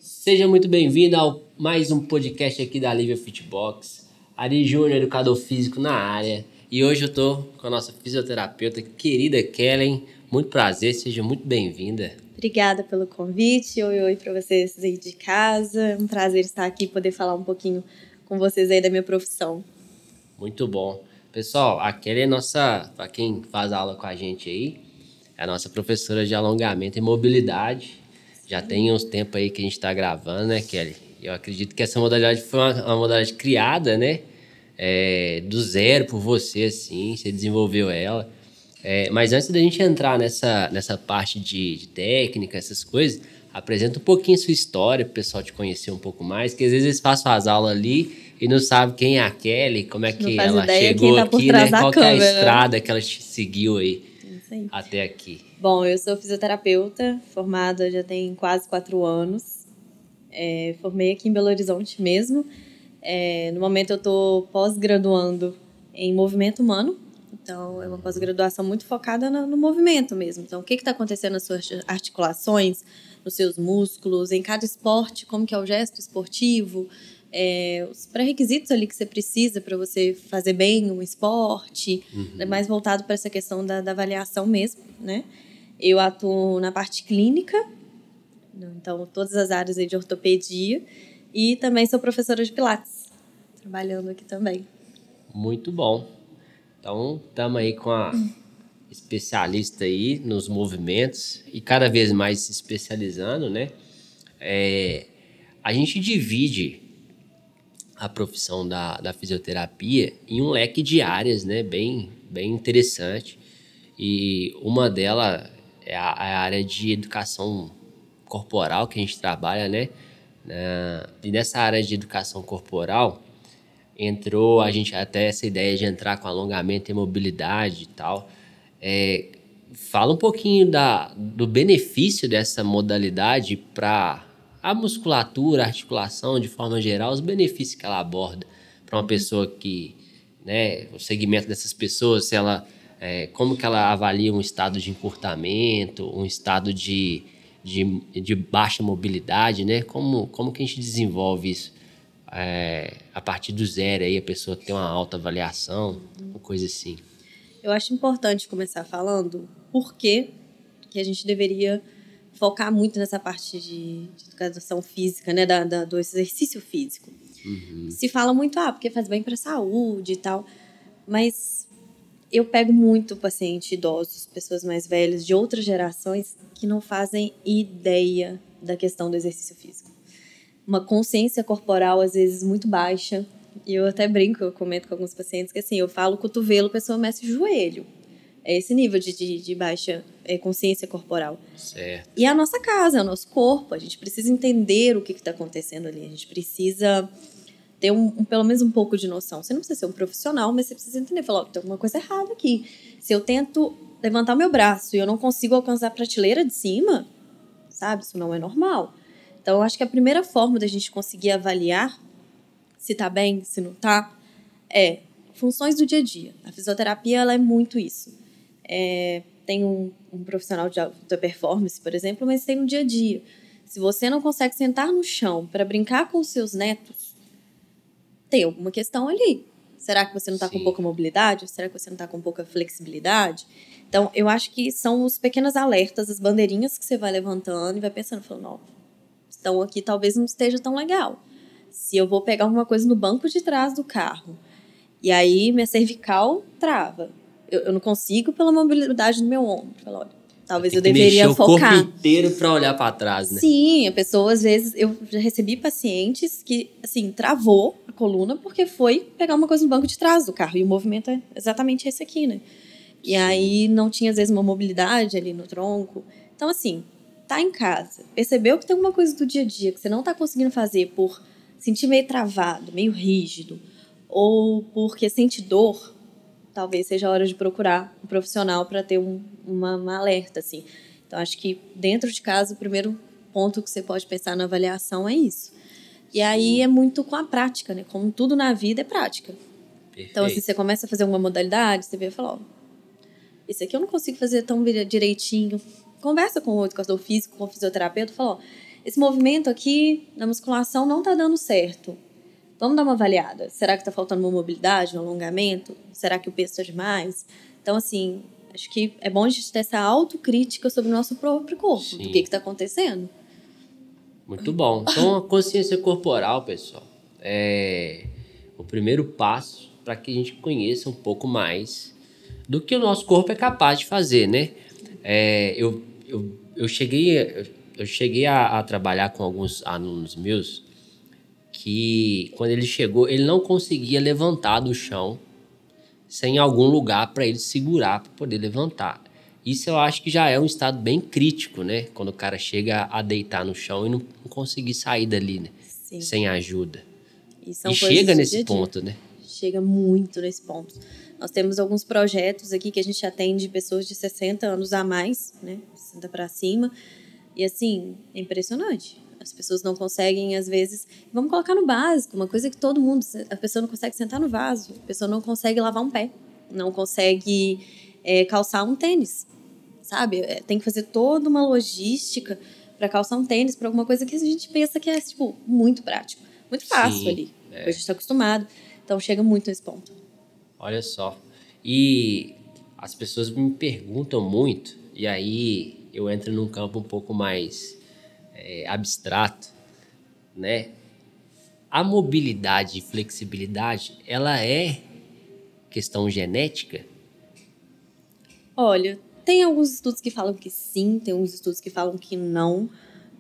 Seja muito bem-vindo a mais um podcast aqui da Lívia Fitbox. Ari Júnior, educador físico na área. E hoje eu tô com a nossa fisioterapeuta querida Kellen. Muito prazer, seja muito bem-vinda. Obrigada pelo convite. Oi para vocês aí de casa. É um prazer estar aqui e poder falar um pouquinho com vocês aí da minha profissão. Muito bom. Pessoal, a Kellen é nossa, para quem faz aula com a gente aí, é a nossa professora de alongamento e mobilidade. Já tem uns tempos aí que a gente está gravando, né, Kelly? Eu acredito que essa modalidade foi uma modalidade criada, né? Do zero por você, assim, você desenvolveu ela. Mas antes da gente entrar nessa parte de técnica, essas coisas, apresenta um pouquinho a sua história para o pessoal te conhecer um pouco mais, que às vezes eles fazem as aulas ali e não sabem quem é a Kelly, como é que ela chegou aqui, né? Qual que é a estrada que ela seguiu aí até aqui. Bom, eu sou fisioterapeuta, formada já tem quase 4 anos. Formei aqui em Belo Horizonte mesmo. No momento eu estou pós-graduando em movimento humano. Então, é uma pós-graduação muito focada no movimento mesmo. Então, o que está acontecendo nas suas articulações, nos seus músculos, em cada esporte, como que é o gesto esportivo, os pré-requisitos ali que você precisa para você fazer bem um esporte, mais voltado para essa questão da avaliação mesmo, né? Eu atuo na parte clínica, então todas as áreas aí de ortopedia, e também sou professora de pilates, trabalhando aqui também. Muito bom. Então, estamos aí com a especialista aí nos movimentos e cada vez mais se especializando, né? A gente divide a profissão da fisioterapia em um leque de áreas, né? Bem interessante. E uma delas é a área de educação corporal que a gente trabalha, né? E nessa área de educação corporal entrou a gente até essa ideia de entrar com alongamento e mobilidade e tal. Fala um pouquinho do benefício dessa modalidade para a musculatura, a articulação, de forma geral, os benefícios que ela aborda para uma pessoa que, né, o segmento dessas pessoas, se ela, como que ela avalia um estado de encurtamento, um estado de baixa mobilidade, né? Como que a gente desenvolve isso? A partir do zero, aí a pessoa tem uma alta avaliação, uma coisa assim. Eu acho importante começar falando por que a gente deveria focar muito nessa parte de educação física, né, do exercício físico. Se fala muito, porque faz bem para a saúde e tal, mas eu pego muito paciente idosos, pessoas mais velhas, de outras gerações, que não fazem ideia da questão do exercício físico. Uma consciência corporal, às vezes, muito baixa. E eu até brinco, eu comento com alguns pacientes que, assim, eu falo cotovelo, a pessoa mexe o joelho. É esse nível de baixa consciência corporal. Certo. E é a nossa casa, é o nosso corpo. A gente precisa entender o que está acontecendo ali. A gente precisa ter pelo menos um pouco de noção. Você não precisa ser um profissional, mas você precisa entender. Falar, tem alguma coisa errada aqui. Se eu tento levantar o meu braço e eu não consigo alcançar a prateleira de cima, sabe? Isso não é normal. Então, eu acho que a primeira forma da gente conseguir avaliar se está bem, se não está, funções do dia a dia. A fisioterapia, ela é muito isso. Tem um profissional de alta performance, por exemplo, mas tem no dia a dia. Se você não consegue sentar no chão para brincar com os seus netos, tem alguma questão ali. Será que você não está com pouca mobilidade? Será que você não está com pouca flexibilidade? Então, eu acho que são os pequenos alertas, as bandeirinhas que você vai levantando e vai pensando, falando, não, então aqui talvez não esteja tão legal. Se eu vou pegar alguma coisa no banco de trás do carro e aí minha cervical trava, eu não consigo pela mobilidade do meu ombro. Eu falo, olha, talvez eu deveria focar. O corpo inteiro para olhar para trás, né? Sim, a pessoa, às vezes, eu já recebi pacientes que, assim, travou a coluna porque foi pegar uma coisa no banco de trás do carro. E o movimento é exatamente esse aqui, né? E aí não tinha, às vezes, uma mobilidade ali no tronco. Então, assim, tá em casa, percebeu que tem alguma coisa do dia a dia que você não tá conseguindo fazer por sentir meio travado, meio rígido, ou porque sente dor, talvez seja a hora de procurar um profissional para ter uma alerta, assim. Então, acho que dentro de casa, o primeiro ponto que você pode pensar na avaliação é isso. E aí é muito com a prática, né? Como tudo na vida é prática. Perfeito. Então, assim, você começa a fazer uma modalidade, você vê e fala, ó, esse aqui eu não consigo fazer tão direitinho. Conversa com o educador físico, com o fisioterapeuta, fala, ó, esse movimento aqui na musculação não tá dando certo. Vamos dar uma avaliada. Será que tá faltando uma mobilidade, um alongamento? Será que o peso tá demais? Então, assim, acho que é bom a gente ter essa autocrítica sobre o nosso próprio corpo, Sim. do que tá acontecendo. Muito bom. Então, a consciência corporal, pessoal, é o primeiro passo para que a gente conheça um pouco mais do que o nosso corpo é capaz de fazer, né? Eu cheguei a trabalhar com alguns alunos meus que, quando ele chegou, ele não conseguia levantar do chão sem algum lugar para ele segurar para poder levantar. Isso eu acho que já é um estado bem crítico, né? Quando o cara chega a deitar no chão e não conseguir sair dali, né? Sim. Sem ajuda. E chega nesse ponto, né? Chega muito nesse ponto. Nós temos alguns projetos aqui que a gente atende pessoas de 60 anos a mais, né? 60 para cima. E assim, é impressionante. As pessoas não conseguem, às vezes... Vamos colocar no básico, uma coisa que todo mundo... A pessoa não consegue sentar no vaso, a pessoa não consegue lavar um pé, não consegue calçar um tênis, sabe? Tem que fazer toda uma logística para calçar um tênis, para alguma coisa que a gente pensa que é, tipo, muito prático. Muito fácil. Sim, ali. A gente está acostumado. Então, chega muito nesse ponto. Olha só. E as pessoas me perguntam muito, e aí eu entro num campo um pouco mais abstrato, né? A mobilidade e flexibilidade, ela é questão genética? Olha, tem alguns estudos que falam que sim, tem alguns estudos que falam que não,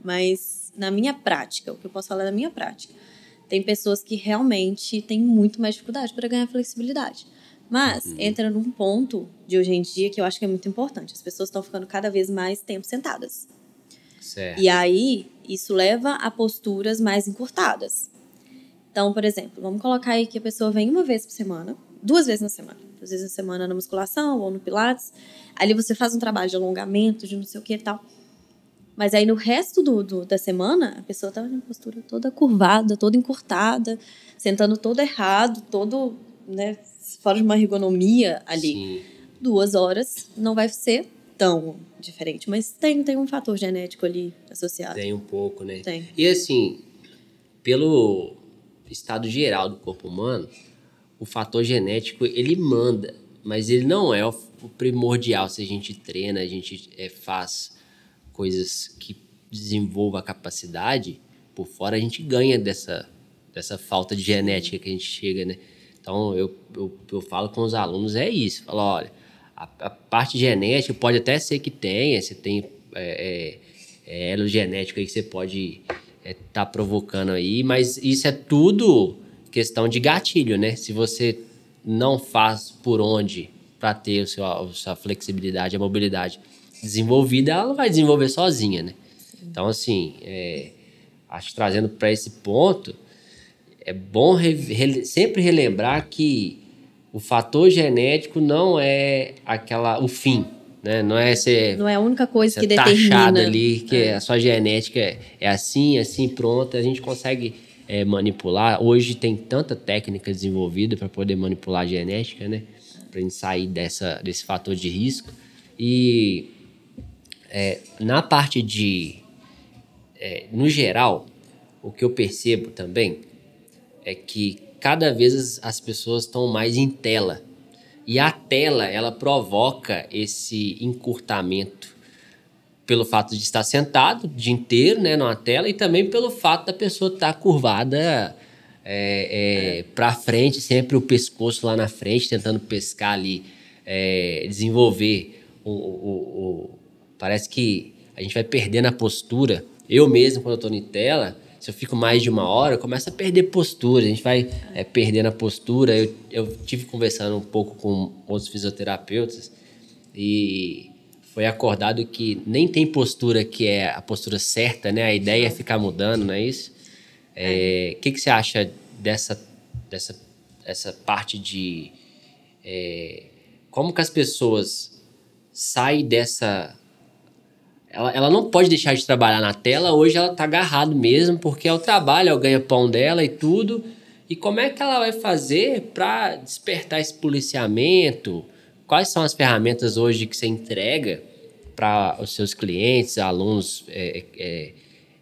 mas na minha prática, o que eu posso falar da minha prática, tem pessoas que realmente têm muito mais dificuldade para ganhar flexibilidade. Mas entra num ponto de hoje em dia que eu acho que é muito importante. As pessoas estão ficando cada vez mais tempo sentadas. Certo. E aí, isso leva a posturas mais encurtadas. Então, por exemplo, vamos colocar aí que a pessoa vem uma vez por semana, 2 vezes na semana. 2 vezes na semana na musculação ou no pilates. Ali você faz um trabalho de alongamento, de não sei o que e tal. Mas aí no resto da semana, a pessoa tá na postura toda curvada, toda encurtada, sentando todo errado, todo, né, fora de uma ergonomia ali. Sim. 2 horas não vai ser tão diferente, mas tem um fator genético ali associado. Tem um pouco, né? Tem. E assim, pelo estado geral do corpo humano, o fator genético, ele manda, mas ele não é o primordial. Se a gente treina, a gente faz coisas que desenvolvam a capacidade, por fora a gente ganha dessa falta de genética que a gente chega, né? Então, eu falo com os alunos, é isso. Falo, olha, a parte genética pode até ser que tenha, você tem elo genético aí que você pode tá provocando aí, mas isso é tudo questão de gatilho, né? Se você não faz por onde para ter a sua flexibilidade, a mobilidade desenvolvida, ela não vai desenvolver sozinha, né? Então, assim, acho que trazendo para esse ponto, é bom sempre relembrar que o fator genético não é o fim, né? Não é a única coisa que taxado determina ali que a sua genética é assim, pronto. A gente consegue manipular. Hoje tem tanta técnica desenvolvida para poder manipular a genética, né? Para a gente sair desse fator de risco. E na parte no geral, o que eu percebo também é que cada vez as pessoas estão mais em tela. E a tela, ela provoca esse encurtamento pelo fato de estar sentado o dia inteiro, né, numa tela, e também pelo fato da pessoa estar curvada para frente, sempre o pescoço lá na frente, tentando pescar ali, desenvolver parece que a gente vai perdendo a postura. Eu mesmo, quando eu estou em tela, se eu fico mais de 1 hora, eu começo a perder postura, a gente vai perdendo a postura. Eu tive conversando um pouco com outros fisioterapeutas e foi acordado que nem tem postura que é a postura certa, né? A ideia é ficar mudando, não é isso? O que você acha dessa parte de... como que as pessoas saem dessa ela não pode deixar de trabalhar na tela, hoje ela tá agarrado mesmo, porque é o trabalho, é o ganha-pão dela e tudo. E como é que ela vai fazer para despertar esse policiamento? Quais são as ferramentas hoje que você entrega para os seus clientes, alunos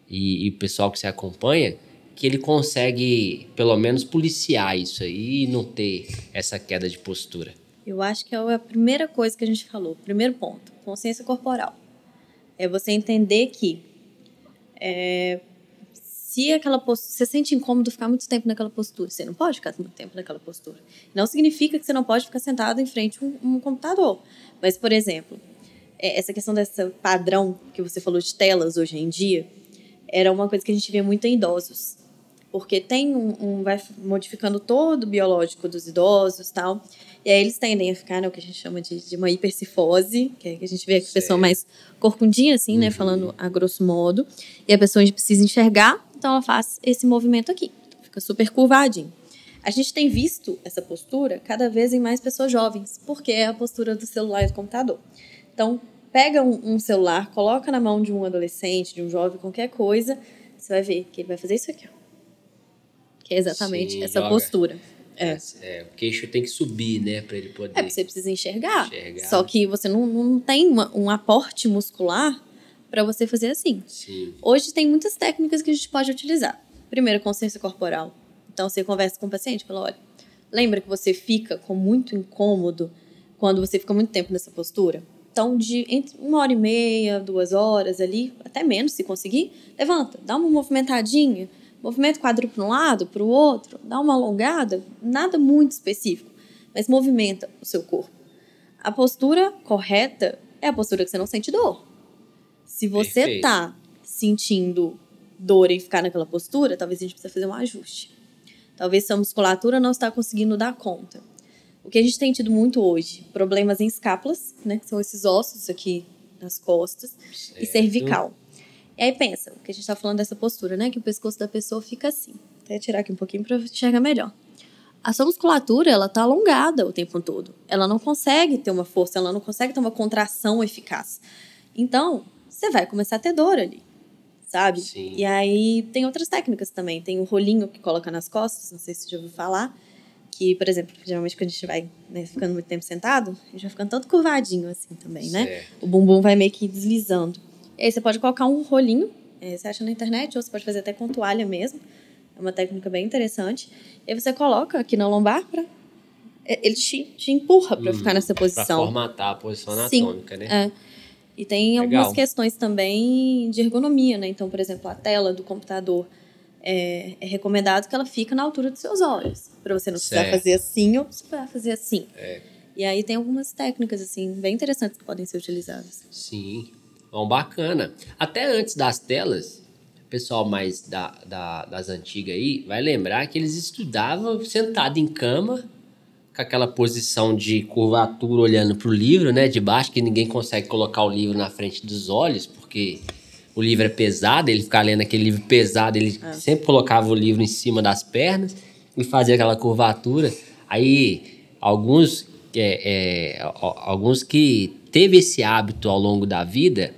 e o pessoal que você acompanha, que ele consegue, pelo menos, policiar isso aí e não ter essa queda de postura? Eu acho que é a primeira coisa que a gente falou. Primeiro ponto, consciência corporal. É você entender que se aquela postura, você sente incômodo ficar muito tempo naquela postura, você não pode ficar muito tempo naquela postura. Não significa que você não pode ficar sentado em frente a um computador. Mas, por exemplo, essa questão desse padrão que você falou de telas hoje em dia, era uma coisa que a gente via muito em idosos. Porque tem vai modificando todo o biológico dos idosos e tal. E aí eles tendem a ficar, né, o que a gente chama de uma hipercifose, que a gente vê a pessoa mais corcundinha, assim, né, falando a grosso modo. E a pessoa precisa enxergar, então ela faz esse movimento aqui. Então, fica super curvadinho. A gente tem visto essa postura cada vez em mais pessoas jovens, porque é a postura do celular e do computador. Então, pega um celular, coloca na mão de um adolescente, de um jovem, qualquer coisa, você vai ver que ele vai fazer isso aqui, ó. Que é exatamente essa postura. O queixo tem que subir, né, para ele poder... porque você precisa enxergar. Só que você não tem um aporte muscular para você fazer assim. Sim. Hoje tem muitas técnicas que a gente pode utilizar. Primeiro, consciência corporal. Então, você conversa com o paciente e fala, olha, lembra que você fica com muito incômodo quando você fica muito tempo nessa postura? Então, entre 1h30, 2 horas ali, até menos se conseguir, levanta, dá uma movimentadinha, movimenta o quadril para um lado, para o outro, dá uma alongada, nada muito específico, mas movimenta o seu corpo. A postura correta é a postura que você não sente dor. Se você está sentindo dor em ficar naquela postura, talvez a gente precise fazer um ajuste. Talvez sua musculatura não está conseguindo dar conta. O que a gente tem tido muito hoje, problemas em escápulas, né, que são esses ossos aqui nas costas, e cervical. E aí pensa, o que a gente tá falando dessa postura, né? Que o pescoço da pessoa fica assim. Vou até tirar aqui um pouquinho para enxergar melhor. A sua musculatura, ela tá alongada o tempo todo. Ela não consegue ter uma força, ela não consegue ter uma contração eficaz. Então, você vai começar a ter dor ali, sabe? Sim. E aí tem outras técnicas também. Tem o rolinho que coloca nas costas, não sei se você já ouviu falar. Que, por exemplo, geralmente quando a gente vai, né, ficando muito tempo sentado, a gente vai ficando todo curvadinho assim também, né? O bumbum vai meio que deslizando. E aí você pode colocar um rolinho, você acha na internet, ou você pode fazer até com toalha mesmo. É uma técnica bem interessante. E aí você coloca aqui na lombar, ele te empurra para ficar nessa posição. Para formatar a posição anatômica, né? E tem algumas questões também de ergonomia, né? Então, por exemplo, a tela do computador é recomendado que ela fique na altura dos seus olhos. Para você não precisar fazer assim ou precisar fazer assim. E aí tem algumas técnicas, assim, bem interessantes que podem ser utilizadas. Sim. Bom, bacana. Até antes das telas, o pessoal mais das antigas aí vai lembrar que eles estudavam sentado em cama, com aquela posição de curvatura olhando para o livro, né? De baixo, que ninguém consegue colocar o livro na frente dos olhos, porque o livro é pesado, ele ficava lendo aquele livro pesado, ele sempre colocava o livro em cima das pernas e fazia aquela curvatura. Aí, alguns que teve esse hábito ao longo da vida,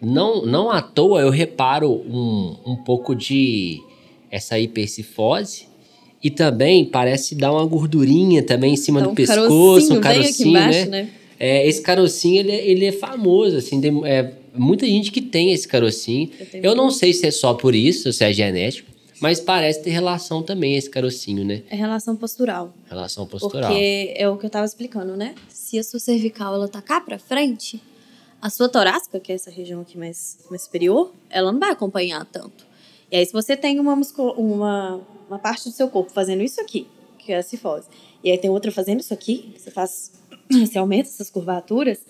não à toa eu reparo um pouco de essa hipercifose e também parece dar uma gordurinha também em cima do pescoço, um carocinho, embaixo, né? Esse carocinho, ele é famoso, assim, tem muita gente que tem esse carocinho. Eu não sei se é só por isso, se é genético, mas parece ter relação também esse carocinho, né? É relação postural. Relação postural. Porque é o que eu tava explicando, né? Se a sua cervical, ela tá cá pra frente, a sua torácica, que é essa região aqui mais superior, ela não vai acompanhar tanto. E aí, se você tem uma parte do seu corpo fazendo isso aqui, que é a cifose, e aí tem outra fazendo isso aqui, você aumenta essas curvaturas,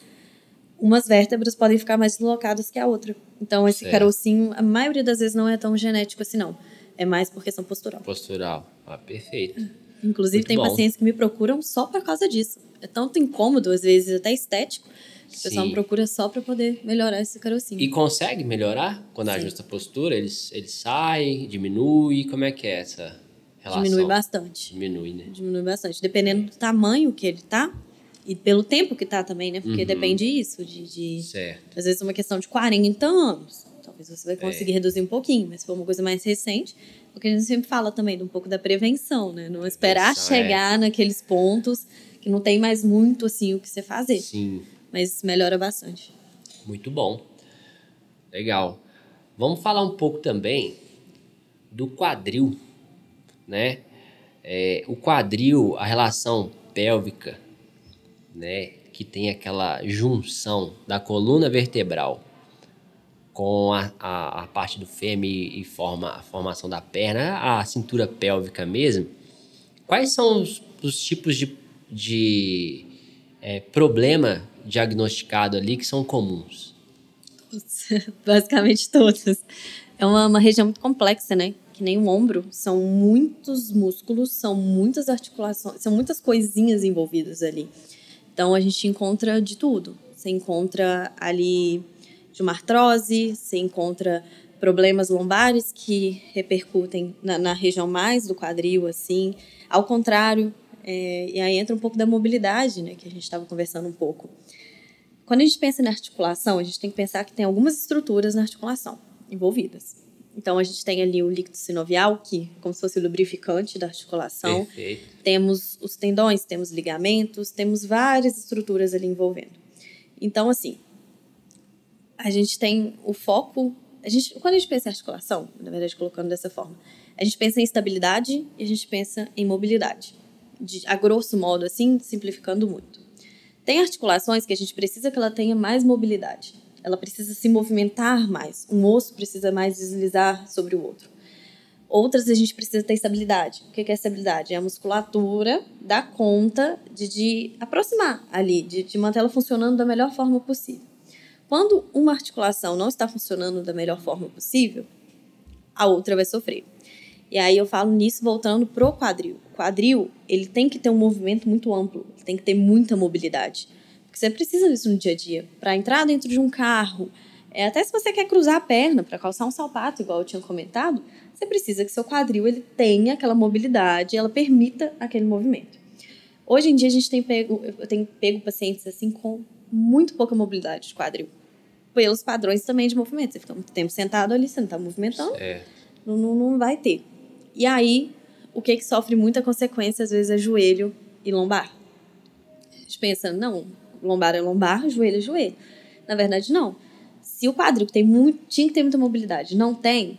umas vértebras podem ficar mais deslocadas que a outra. Então, esse carocinho, a maioria das vezes não é tão genético assim, não. É mais por questão postural. Postural. Perfeito. Inclusive, Muito tem bom. pacientes que me procuram só por causa disso. É tanto incômodo, às vezes até estético, que o pessoal me procura só para poder melhorar esse carocinho. E consegue melhorar quando ajusta a postura? Ele sai, diminui? Como é que é essa relação? Diminui bastante. Diminui, né? Diminui bastante. Dependendo do tamanho que ele tá, E pelo tempo que tá também, né? Porque depende disso, Certo. às vezes uma questão de 40 anos. Talvez você vai conseguir reduzir um pouquinho, mas se for uma coisa mais recente, porque a gente sempre fala também de um pouco da prevenção, né? Não esperar chegar naqueles pontos que não tem mais muito, assim, o que você fazer. Sim. Mas melhora bastante. Muito bom. Legal. Vamos falar um pouco também do quadril, né? O quadril, a relação pélvica, né? Que tem aquela junção da coluna vertebral com a parte do fêmur e forma a formação da perna, a cintura pélvica mesmo. Quais são os tipos de problema diagnosticado ali que são comuns? Basicamente todas. É uma região muito complexa, né? Que nem o ombro. São muitos músculos, são muitas articulações, são muitas coisinhas envolvidas ali. Então, a gente encontra de tudo. Você encontra ali de uma artrose, você encontra problemas lombares que repercutem na região mais do quadril, assim. Ao contrário, e aí entra um pouco da mobilidade, né? Que a gente estava conversando um pouco. Quando a gente pensa na articulação, a gente tem que pensar que tem algumas estruturas na articulação envolvidas. Então, a gente tem ali o líquido sinovial, que é como se fosse o lubrificante da articulação. Perfeito. Temos os tendões, temos ligamentos, temos várias estruturas ali envolvendo. Então, assim, a gente tem o foco... quando a gente pensa em articulação, na verdade, colocando dessa forma, a gente pensa em estabilidade e a gente pensa em mobilidade. A grosso modo, assim, simplificando muito. Tem articulações que a gente precisa que ela tenha mais mobilidade. Ela precisa se movimentar mais. Um osso precisa mais deslizar sobre o outro. Outras a gente precisa ter estabilidade. O que é estabilidade? É a musculatura dar conta de aproximar ali, de manter ela funcionando da melhor forma possível. Quando uma articulação não está funcionando da melhor forma possível, a outra vai sofrer. E aí eu falo nisso voltando pro quadril. O quadril, ele tem que ter um movimento muito amplo, ele tem que ter muita mobilidade. Porque você precisa disso no dia a dia. Para entrar dentro de um carro, até se você quer cruzar a perna, para calçar um sapato, igual eu tinha comentado, você precisa que seu quadril ele tenha aquela mobilidade, ela permita aquele movimento. Hoje em dia eu tenho pego pacientes assim com muito pouca mobilidade de quadril. Pelos padrões também de movimento. Você fica muito tempo sentado ali, você não está movimentando, não vai ter. E aí, o que sofre muita consequência, às vezes, é joelho e lombar. A gente pensa, não, lombar é lombar, joelho é joelho. Na verdade, não. Se o quadril tinha que ter muita mobilidade, não tem,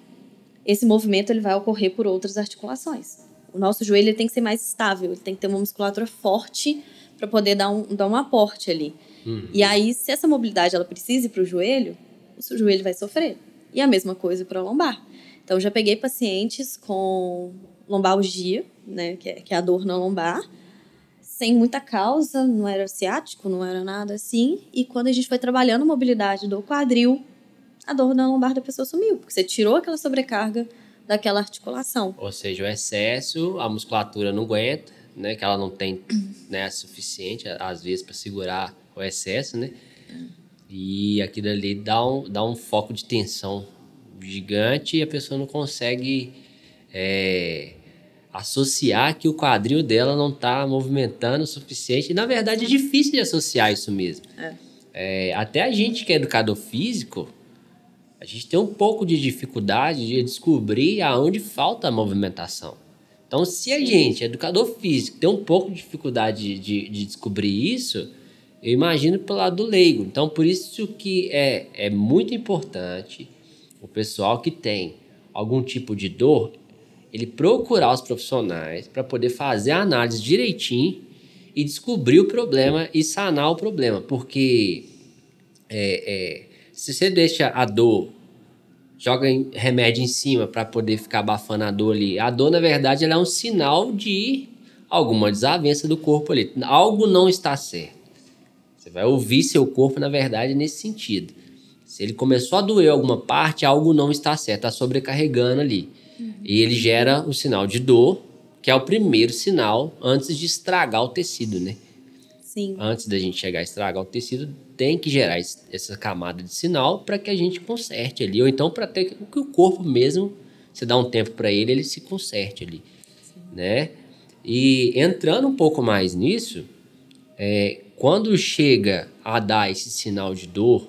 esse movimento ele vai ocorrer por outras articulações. O nosso joelho ele tem que ser mais estável, ele tem que ter uma musculatura forte para poder dar um aporte ali. E aí, se essa mobilidade ela precisa ir para o joelho vai sofrer. E a mesma coisa para a lombar. Então, já peguei pacientes com lombalgia, né, que é a dor na lombar, sem muita causa, não era ciático, não era nada assim. E quando a gente foi trabalhando a mobilidade do quadril, a dor na lombar da pessoa sumiu, porque você tirou aquela sobrecarga daquela articulação. Ou seja, o excesso, a musculatura não aguenta, né, que ela não tem, né, suficiente, às vezes, para segurar o excesso, né? E aquilo ali dá um foco de tensão gigante e a pessoa não consegue associar que o quadril dela não está movimentando o suficiente. E, na verdade, é difícil de associar isso mesmo. Até a gente que é educador físico, a gente tem um pouco de dificuldade de descobrir aonde falta a movimentação. Então, se a gente, educador físico, tem um pouco de dificuldade de descobrir isso, eu imagino pelo lado do leigo. Então, por isso que é muito importante o pessoal que tem algum tipo de dor, ele procurar os profissionais para poder fazer a análise direitinho e descobrir o problema e sanar o problema. Porque se você deixa a dor, joga remédio em cima para poder ficar abafando a dor ali, a dor, na verdade, ela é um sinal de alguma desavença do corpo ali. Algo não está certo. Você vai ouvir seu corpo, na verdade, nesse sentido. Se ele começou a doer alguma parte, algo não está certo, está sobrecarregando ali. E ele gera o sinal de dor, que é o primeiro sinal antes de estragar o tecido, né? Sim. Antes da gente chegar a estragar o tecido, tem que gerar essa camada de sinal para que a gente conserte ali. Ou então para ter que o corpo mesmo, você dá um tempo para ele se conserte ali. Né? E entrando um pouco mais nisso, quando chega a dar esse sinal de dor,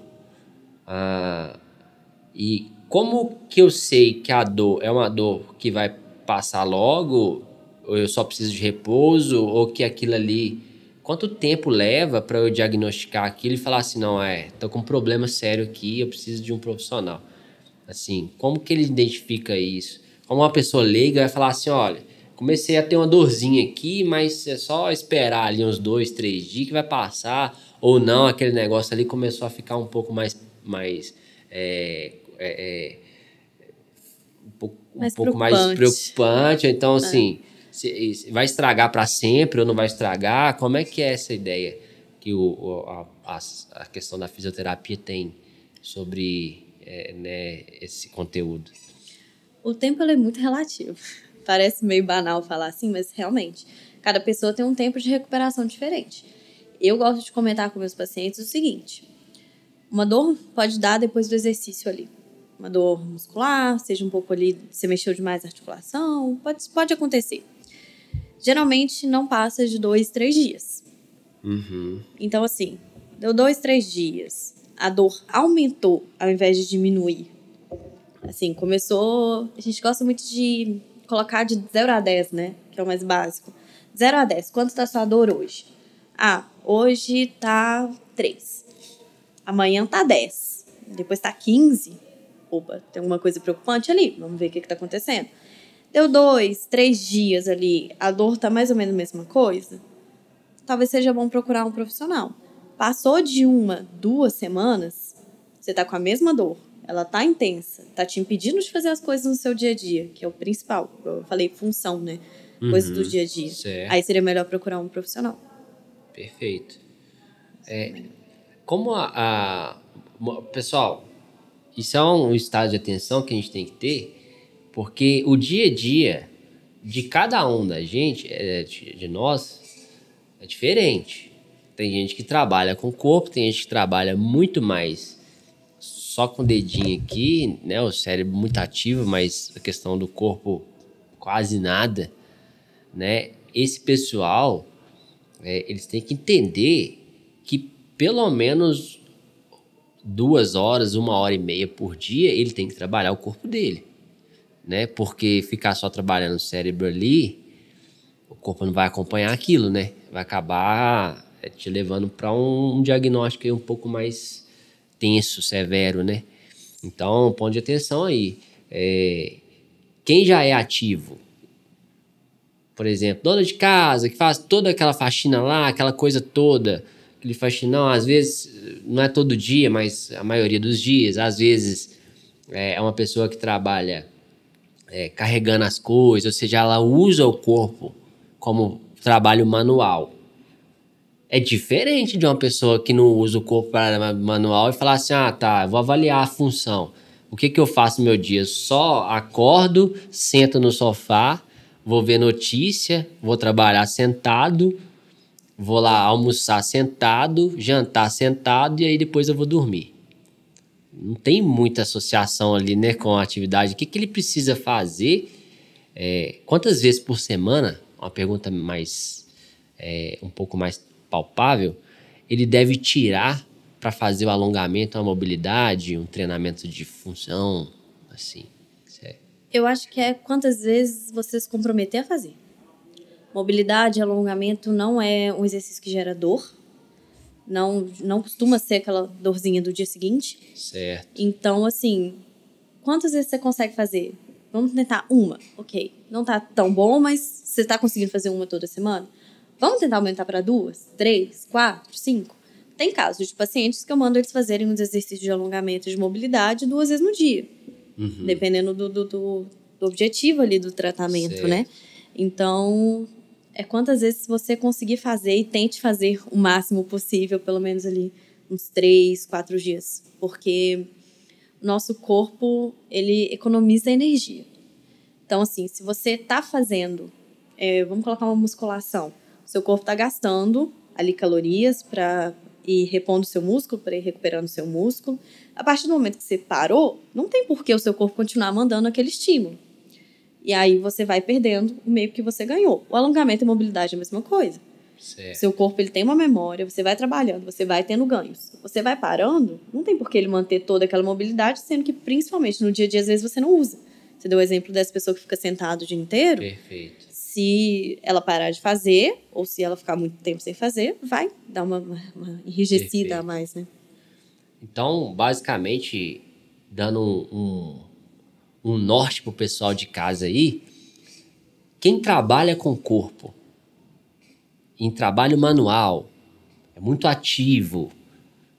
e como que eu sei que a dor é uma dor que vai passar logo, ou eu só preciso de repouso, ou que aquilo ali... Quanto tempo leva para eu diagnosticar aquilo e falar assim, não, tô com um problema sério aqui, eu preciso de um profissional. Assim, como que ele identifica isso? Como uma pessoa leiga vai falar assim, olha, comecei a ter uma dorzinha aqui, mas é só esperar ali uns 2, 3 dias que vai passar, ou não, aquele negócio ali começou a ficar um pouco mais um pouco mais preocupante. Então, assim, vai estragar para sempre ou não vai estragar? Como é que é essa ideia que a questão da fisioterapia tem sobre né, esse conteúdo? O tempo é muito relativo. Parece meio banal falar assim, mas realmente, cada pessoa tem um tempo de recuperação diferente. Eu gosto de comentar com meus pacientes o seguinte: uma dor pode dar depois do exercício ali. Uma dor muscular, seja um pouco ali, você mexeu demais a articulação, pode acontecer. Geralmente não passa de 2, 3 dias. Uhum. Então, assim, deu 2, 3 dias, a dor aumentou ao invés de diminuir. Assim, começou... A gente gosta muito de colocar de 0 a 10, né? Que é o mais básico. 0 a 10, quanto tá sua dor hoje? Hoje tá 3. Amanhã tá 10. Depois tá 15. Opa, tem alguma coisa preocupante ali. Vamos ver o que tá acontecendo. Deu 2, 3 dias ali, a dor tá mais ou menos a mesma coisa. Talvez seja bom procurar um profissional. Passou de 1, 2 semanas, você tá com a mesma dor. Ela tá intensa, tá te impedindo de fazer as coisas no seu dia a dia, que é o principal. Eu falei função, né? Coisas do dia a dia. Certo. Aí seria melhor procurar um profissional. Perfeito. Como pessoal, isso é um estado de atenção que a gente tem que ter, porque o dia a dia de cada um da gente, de nós, é diferente. Tem gente que trabalha com o corpo, tem gente que trabalha muito mais só com o dedinho aqui, né? O cérebro muito ativo, mas a questão do corpo quase nada, né? Esse pessoal, eles têm que entender que pelo menos 2 horas, 1h30 por dia, ele tem que trabalhar o corpo dele, né? Porque ficar só trabalhando o cérebro ali, o corpo não vai acompanhar aquilo, né? Vai acabar te levando para um diagnóstico aí um pouco mais tenso, severo, né? Então, ponto de atenção aí. Quem já é ativo, por exemplo, dona de casa, que faz toda aquela faxina lá, aquela coisa toda, aquele faxinão, às vezes, não é todo dia, mas a maioria dos dias, às vezes é uma pessoa que trabalha carregando as coisas, ou seja, ela usa o corpo como trabalho manual. É diferente de uma pessoa que não usa o corpo para manual e falar assim, tá, vou avaliar a função. O que eu faço no meu dia? Só acordo, sento no sofá, vou ver notícia, vou trabalhar sentado, vou lá almoçar sentado, jantar sentado e aí depois eu vou dormir. Não tem muita associação ali, né, com a atividade. O que ele precisa fazer? Quantas vezes por semana? Uma pergunta mais um pouco mais palpável, ele deve tirar para fazer o alongamento, a mobilidade, um treinamento de função, assim. Certo? Eu acho que é quantas vezes você se comprometer a fazer. Mobilidade, alongamento não é um exercício que gera dor. Não costuma ser aquela dorzinha do dia seguinte. Certo. Então, assim, quantas vezes você consegue fazer? Vamos tentar uma. Ok, não tá tão bom, mas você tá conseguindo fazer uma toda semana? Vamos tentar aumentar para 2, 3, 4, 5? Tem casos de pacientes que eu mando eles fazerem uns exercícios de alongamento e de mobilidade 2 vezes no dia. Uhum. Dependendo do objetivo ali do tratamento, certo, né? Então, quantas vezes você conseguir fazer e tente fazer o máximo possível, pelo menos ali uns 3, 4 dias. Porque o nosso corpo, ele economiza energia. Então, assim, se você tá fazendo, vamos colocar uma musculação, seu corpo está gastando ali calorias para ir repondo o seu músculo, para ir recuperando o seu músculo. A partir do momento que você parou, não tem por que o seu corpo continuar mandando aquele estímulo. E aí você vai perdendo o meio que você ganhou. O alongamento e mobilidade é a mesma coisa. Certo. Seu corpo ele tem uma memória, você vai trabalhando, você vai tendo ganhos. Você vai parando, não tem por que ele manter toda aquela mobilidade, sendo que principalmente no dia a dia às vezes você não usa. Você deu o exemplo dessa pessoa que fica sentada o dia inteiro. Perfeito. Se ela parar de fazer, ou se ela ficar muito tempo sem fazer, vai dar uma enrijecida Perfeito. a mais, né? Então, basicamente, dando um norte pro pessoal de casa aí, quem trabalha com o corpo, em trabalho manual, é muito ativo,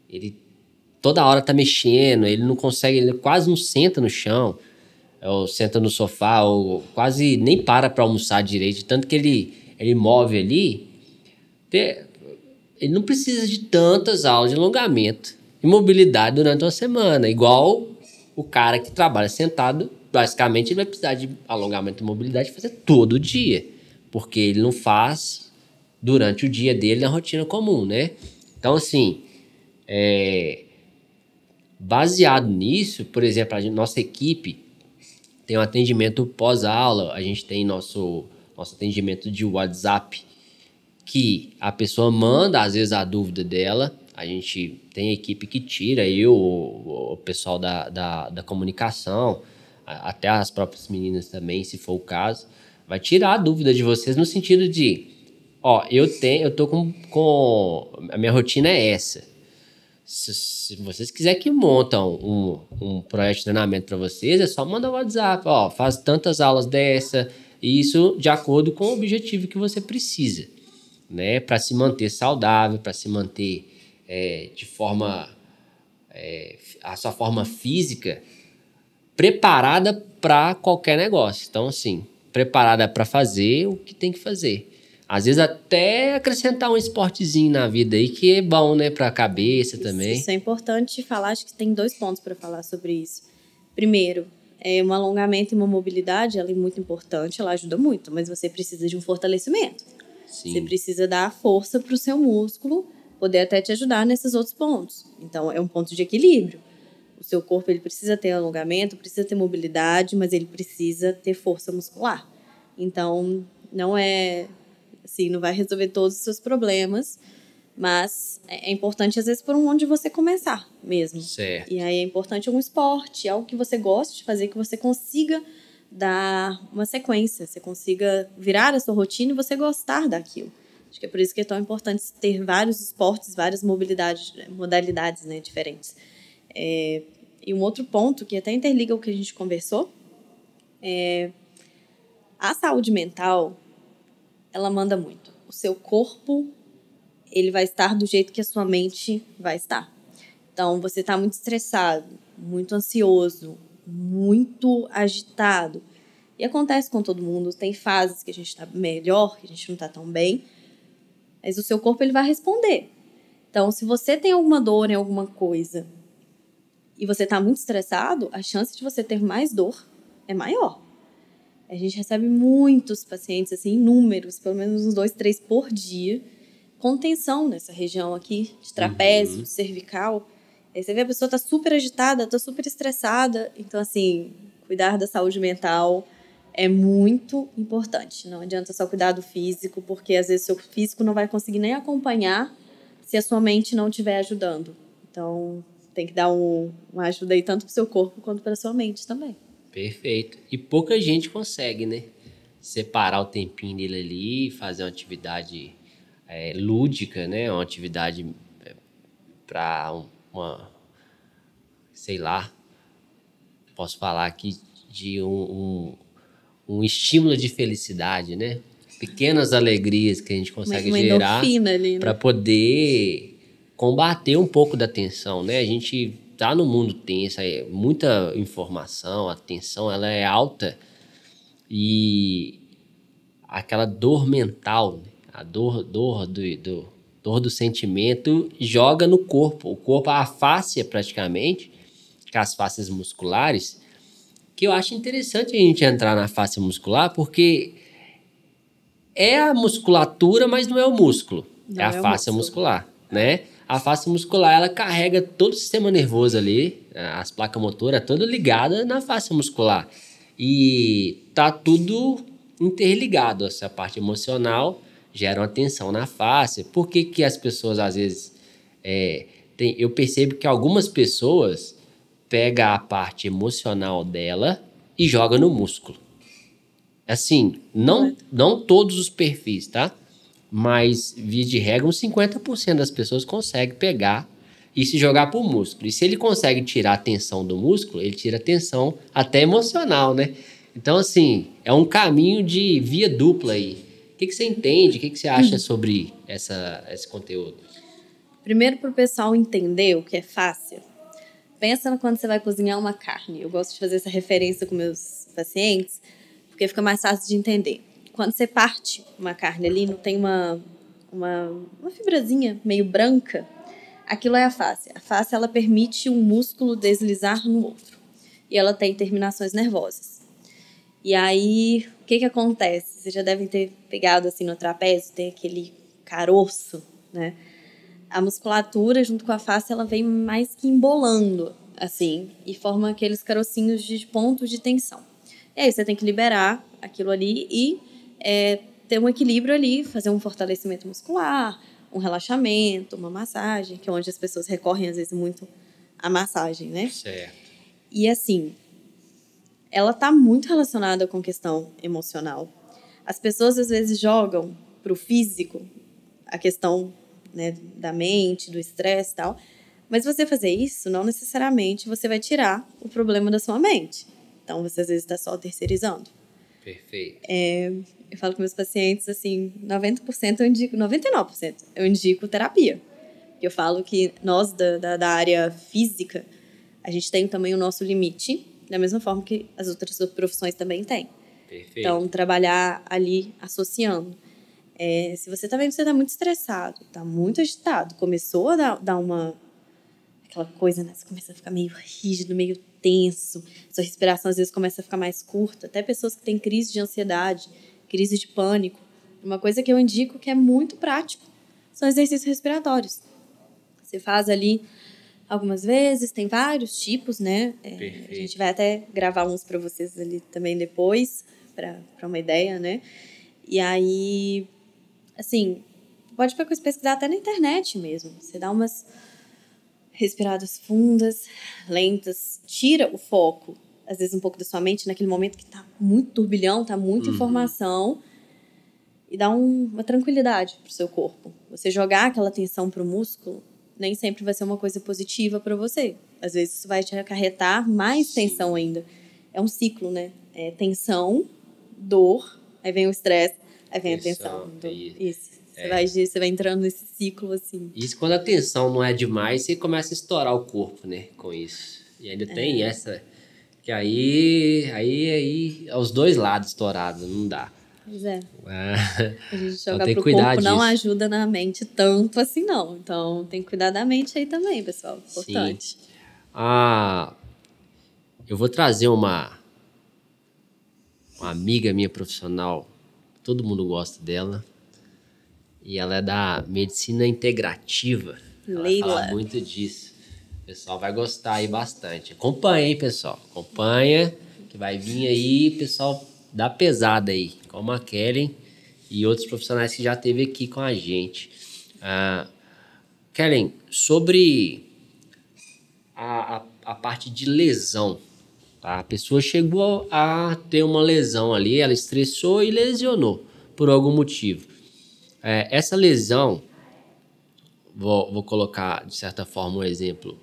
ele toda hora tá mexendo, ele não consegue, ele quase não senta no chão, ou senta no sofá, ou quase nem para almoçar direito, tanto que ele move ali, ele não precisa de tantas aulas de alongamento e mobilidade durante uma semana, igual o cara que trabalha sentado, basicamente ele vai precisar de alongamento e mobilidade fazer todo dia, porque ele não faz durante o dia dele na rotina comum, né? Então, assim, baseado nisso, por exemplo, nossa equipe tem um atendimento pós-aula, a gente tem nosso atendimento de WhatsApp, que a pessoa manda, às vezes, a dúvida dela, a gente tem equipe que tira, o pessoal da comunicação, até as próprias meninas também, se for o caso, vai tirar a dúvida de vocês no sentido de, eu tô com a minha rotina é essa. Se vocês quiserem que montam um projeto de treinamento para vocês, é só mandar o WhatsApp, faz tantas aulas dessa, e isso de acordo com o objetivo que você precisa, né? Para se manter saudável, para se manter de forma, a sua forma física preparada para qualquer negócio. Então, assim, preparada para fazer o que tem que fazer. Às vezes até acrescentar um esportezinho na vida aí, que é bom, né, para a cabeça também. Isso é importante falar, acho que tem 2 pontos para falar sobre isso. Primeiro, um alongamento e uma mobilidade, ela é muito importante, ela ajuda muito, mas você precisa de um fortalecimento. Sim. Você precisa dar força para o seu músculo poder até te ajudar nesses outros pontos. Então, é um ponto de equilíbrio. O seu corpo ele precisa ter alongamento, precisa ter mobilidade, mas ele precisa ter força muscular. Então, não é... assim, não vai resolver todos os seus problemas, mas é importante, às vezes, por onde você começar mesmo. Certo. E aí é importante algum esporte, algo que você goste de fazer, que você consiga dar uma sequência, você consiga virar a sua rotina e você gostar daquilo. Acho que é por isso que é tão importante ter vários esportes, várias modalidades, né, diferentes. E um outro ponto que até interliga o que a gente conversou, a saúde mental, ela manda muito. O seu corpo, ele vai estar do jeito que a sua mente vai estar. Então, você está muito estressado, muito ansioso, muito agitado. E acontece com todo mundo. Tem fases que a gente está melhor, que a gente não está tão bem. Mas o seu corpo, ele vai responder. Então, se você tem alguma dor em alguma coisa e você está muito estressado, a chance de você ter mais dor é maior. A gente recebe muitos pacientes, assim, inúmeros, pelo menos uns 2, 3 por dia, com tensão nessa região aqui, de trapézio, cervical. Aí você vê a pessoa tá super agitada, tá super estressada. Então, assim, cuidar da saúde mental é muito importante. Não adianta só cuidar do físico, porque às vezes o seu físico não vai conseguir nem acompanhar se a sua mente não estiver ajudando. Então, tem que dar uma ajuda aí tanto pro seu corpo quanto para sua mente também. Perfeito. E pouca gente consegue, né? Separar o tempinho dele ali, fazer uma atividade lúdica, né? Uma atividade para sei lá, posso falar aqui de um estímulo de felicidade, né? Pequenas alegrias que a gente consegue gerar para poder combater um pouco da tensão, né? A gente tá no mundo tenso, muita informação, a tensão ela é alta e aquela dor mental, a dor do sentimento joga no corpo. O corpo, a fáscia praticamente, que as fáscias musculares, que eu acho interessante a gente entrar na fáscia muscular porque é a musculatura, mas não é o músculo, é a fáscia muscular, né? A fáscia muscular, ela carrega todo o sistema nervoso ali, as placas motoras, toda ligada na fáscia muscular. E tá tudo interligado, essa parte emocional gera uma tensão na face. Por que que as pessoas, às vezes, eu percebo que algumas pessoas pegam a parte emocional dela e jogam no músculo. Assim, não todos os perfis, tá? Mas, via de regra, uns 50% das pessoas conseguem pegar e se jogar pro músculo. E se ele consegue tirar a tensão do músculo, ele tira a tensão até emocional, né? Então, assim, é um caminho de via dupla aí. O que você entende? O que você acha sobre esse conteúdo? Primeiro, para o pessoal entender o que é fáscia, pensa quando você vai cozinhar uma carne. Eu gosto de fazer essa referência com meus pacientes, porque fica mais fácil de entender. Quando você parte uma carne ali, não tem uma fibrazinha meio branca, aquilo é a fáscia. A fáscia, ela permite um músculo deslizar no outro. E ela tem terminações nervosas. E aí, o que acontece? Vocês já devem ter pegado assim no trapézio, tem aquele caroço, né? A musculatura, junto com a fáscia, ela vem mais que embolando, assim, e forma aqueles carocinhos de pontos de tensão. E aí você tem que liberar aquilo ali e ter um equilíbrio ali, fazer um fortalecimento muscular, um relaxamento, uma massagem, que é onde as pessoas recorrem, às vezes, muito à massagem, né? Certo. E, assim, ela está muito relacionada com questão emocional. As pessoas, às vezes, jogam para o físico a questão, né, da mente, do estresse e tal. Mas você fazer isso, não necessariamente você vai tirar o problema da sua mente. Então, você às vezes está só terceirizando. Perfeito. Eu falo com meus pacientes, assim, 90% eu indico, 99% eu indico terapia. Eu falo que nós, da área física, a gente tem também o nosso limite, da mesma forma que as outras profissões também têm. Perfeito. Então, trabalhar ali associando. Se você tá vendo que você tá muito estressado, tá muito agitado, começou a dar aquela coisa, né? Você começa a ficar meio rígido, meio tenso, sua respiração às vezes começa a ficar mais curta, até pessoas que têm crise de ansiedade, crise de pânico. Uma coisa que eu indico que é muito prático são exercícios respiratórios. Você faz ali algumas vezes, tem vários tipos, né? A gente vai até gravar uns para vocês ali também depois, para uma ideia, né? E aí, assim, pode pesquisar até na internet mesmo. Você dá umas respiradas fundas, lentas, tira o foco, às vezes um pouco da sua mente naquele momento que tá muito turbilhão, tá muita informação, e dá uma tranquilidade pro seu corpo. Você jogar aquela tensão pro músculo nem sempre vai ser uma coisa positiva para você. Às vezes isso vai te acarretar mais tensão ainda. É um ciclo, né? Tensão, dor, aí vem o estresse, aí vem a tensão. Isso. Você vai entrando nesse ciclo, assim. Isso quando a tensão não é demais, você começa a estourar o corpo, né? Com isso. E ainda tem essa... Que aí aos dois lados estourado, não dá. Pois é. A gente Então jogar tem que pro cuidar corpo disso. não ajuda na mente tanto assim, não. Então tem que cuidar da mente aí também, pessoal. Importante. Sim. Eu vou trazer uma amiga minha profissional, todo mundo gosta dela, e ela é da medicina integrativa. Ela vai falar muito disso. O pessoal vai gostar aí bastante. Acompanha, hein, pessoal? Acompanha, que vai vir aí, pessoal, da pesada aí, como a Kellen e outros profissionais que já esteve aqui com a gente. Kellen, sobre a parte de lesão, tá? A pessoa chegou a ter uma lesão ali, ela estressou e lesionou por algum motivo. Essa lesão, vou colocar de certa forma um exemplo,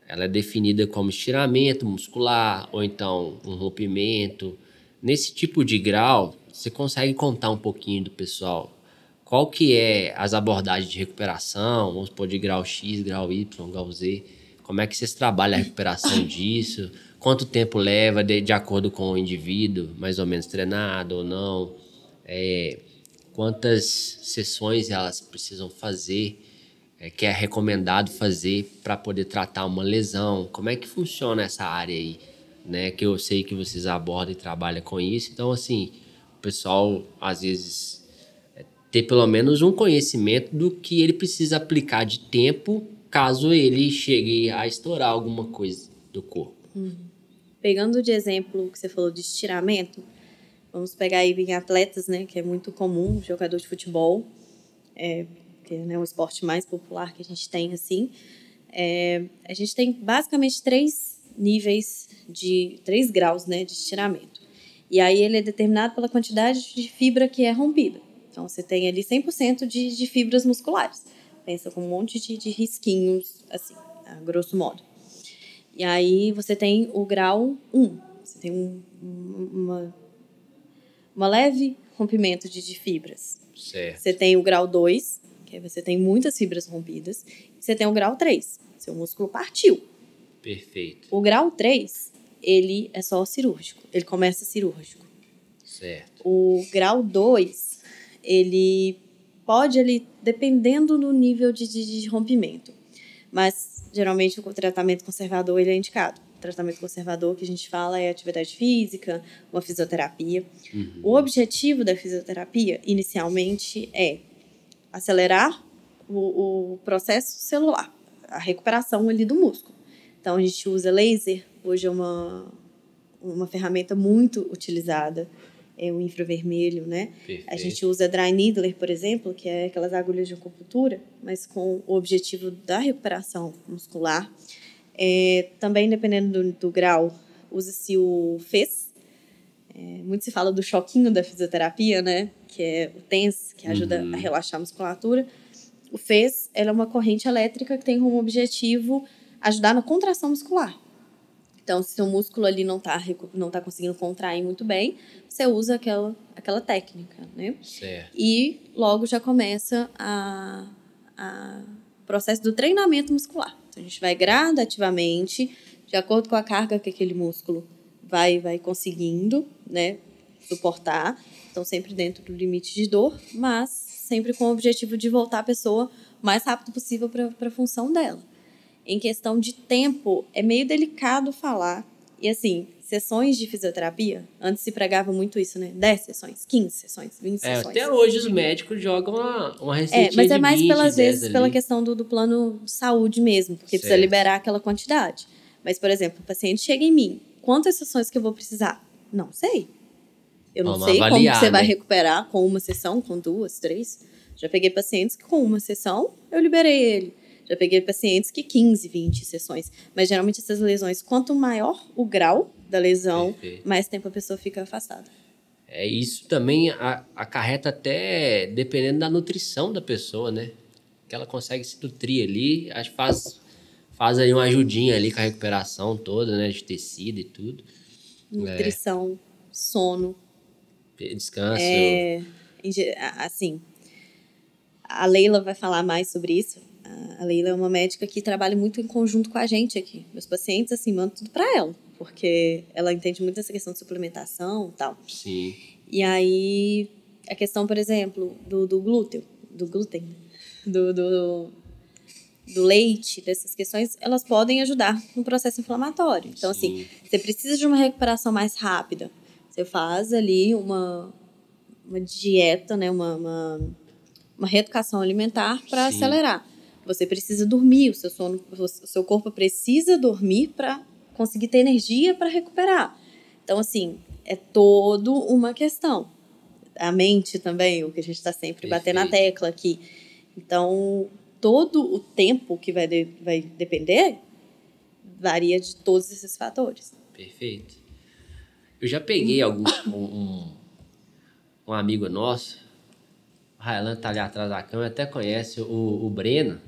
ela é definida como estiramento muscular ou então um rompimento. Nesse tipo de grau, você consegue contar um pouquinho do pessoal qual que é as abordagens de recuperação, vamos supor de grau X, grau Y, grau Z, como é que vocês trabalham a recuperação disso, quanto tempo leva de acordo com o indivíduo, mais ou menos treinado ou não, quantas sessões elas precisam fazer, que é recomendado fazer para poder tratar uma lesão, como é que funciona essa área aí, né? Que eu sei que vocês abordam e trabalham com isso, então assim, o pessoal às vezes ter pelo menos um conhecimento do que ele precisa aplicar de tempo caso ele chegue a estourar alguma coisa do corpo. Pegando de exemplo o que você falou de estiramento, Vamos pegar aí em atletas, né, que é muito comum, jogador de futebol, que é, né, o esporte mais popular que a gente tem, assim. A gente tem basicamente 3 graus, né, de estiramento. E aí ele é determinado pela quantidade de fibra que é rompida. Então, você tem ali 100% de fibras musculares. Pensa com um monte de risquinhos, assim, a grosso modo. E aí você tem o grau 1. Você tem uma leve rompimento de fibras. Certo. Você tem o grau 2, que aí você tem muitas fibras rompidas. E você tem o grau 3, seu músculo partiu. Perfeito. O grau 3, ele é só cirúrgico. Ele começa cirúrgico. Certo. O grau 2, ele pode ali, dependendo do nível de rompimento. Mas, geralmente, o tratamento conservador ele é indicado. O tratamento conservador que a gente fala é atividade física, uma fisioterapia. O objetivo da fisioterapia, inicialmente, é acelerar o processo celular, a recuperação ali do músculo. Então, a gente usa laser, hoje é uma ferramenta muito utilizada, é o infravermelho, né? Perfeito. A gente usa dry needler, por exemplo, que é aquelas agulhas de acupuntura, mas com o objetivo da recuperação muscular. Também, dependendo do grau, usa-se o FES. Muito se fala do choquinho da fisioterapia, né? Que é o TENS, que ajuda a relaxar a musculatura. O FES, ela é uma corrente elétrica que tem como objetivo ajudar na contração muscular. Então, se o músculo ali não tá conseguindo contrair muito bem, você usa aquela técnica, né? Certo. E logo já começa o processo do treinamento muscular. Então, a gente vai gradativamente, de acordo com a carga que aquele músculo vai conseguindo, né, suportar. Então, sempre dentro do limite de dor, mas sempre com o objetivo de voltar a pessoa o mais rápido possível para a função dela. Em questão de tempo, é meio delicado falar. E, assim, sessões de fisioterapia, antes se pregava muito isso, né? 10 sessões, 15 sessões, 20 sessões. Até hoje os médicos jogam uma receitinha mas é de mais 20, pelas 10 vezes pela ali. questão do plano de saúde mesmo, porque precisa Certo. liberar aquela quantidade. Mas, por exemplo, o paciente chega em mim, quantas sessões que eu vou precisar? Não sei. Eu não Vamos sei avaliar, como que você vai né? recuperar com uma sessão, com 2, 3. Já peguei pacientes que com uma sessão eu liberei ele. Já peguei pacientes que 15, 20 sessões. Mas geralmente essas lesões, quanto maior o grau da lesão, Perfeito. mais tempo a pessoa fica afastada. Isso também acarreta até dependendo da nutrição da pessoa, né? Que ela consegue se nutrir ali, acho que faz aí uma ajudinha ali com a recuperação toda, né? De tecido e tudo. Nutrição, sono. Descanso. Assim, a Leila vai falar mais sobre isso. A Leila é uma médica que trabalha muito em conjunto com a gente aqui. Meus pacientes, assim, mandam tudo pra ela, porque ela entende muito essa questão de suplementação e tal. Sim. E aí, a questão, por exemplo, do glúten, do leite, dessas questões, elas podem ajudar no processo inflamatório. Então, Sim. assim, você precisa de uma recuperação mais rápida. Você faz ali uma dieta, né, uma reeducação alimentar para Sim. acelerar. Você precisa dormir, o seu corpo precisa dormir para conseguir ter energia para recuperar. Então, assim, é toda uma questão. A mente também, o que a gente está sempre batendo na tecla aqui. Então, todo o tempo que vai depender varia de todos esses fatores. Perfeito. Eu já peguei um amigo nosso, o Railan tá ali atrás da câmera, até conhece o Breno.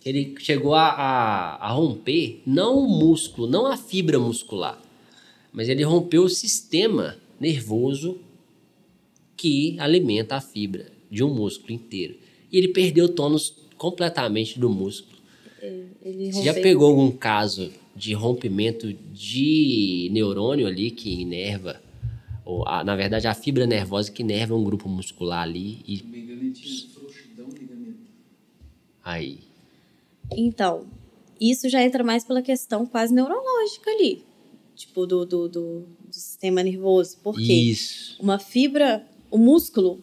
Ele chegou a romper, não o músculo, não a fibra muscular, mas ele rompeu o sistema nervoso que alimenta a fibra de um músculo inteiro. E ele perdeu o tônus completamente do músculo. Você já pegou algum caso de rompimento de neurônio ali que inerva, na verdade a fibra nervosa que inerva um grupo muscular ali e... Frouxidão ligamento. Aí. Então, isso já entra mais pela questão quase neurológica ali. Tipo, do sistema nervoso. Por quê? Isso. Uma fibra, o músculo,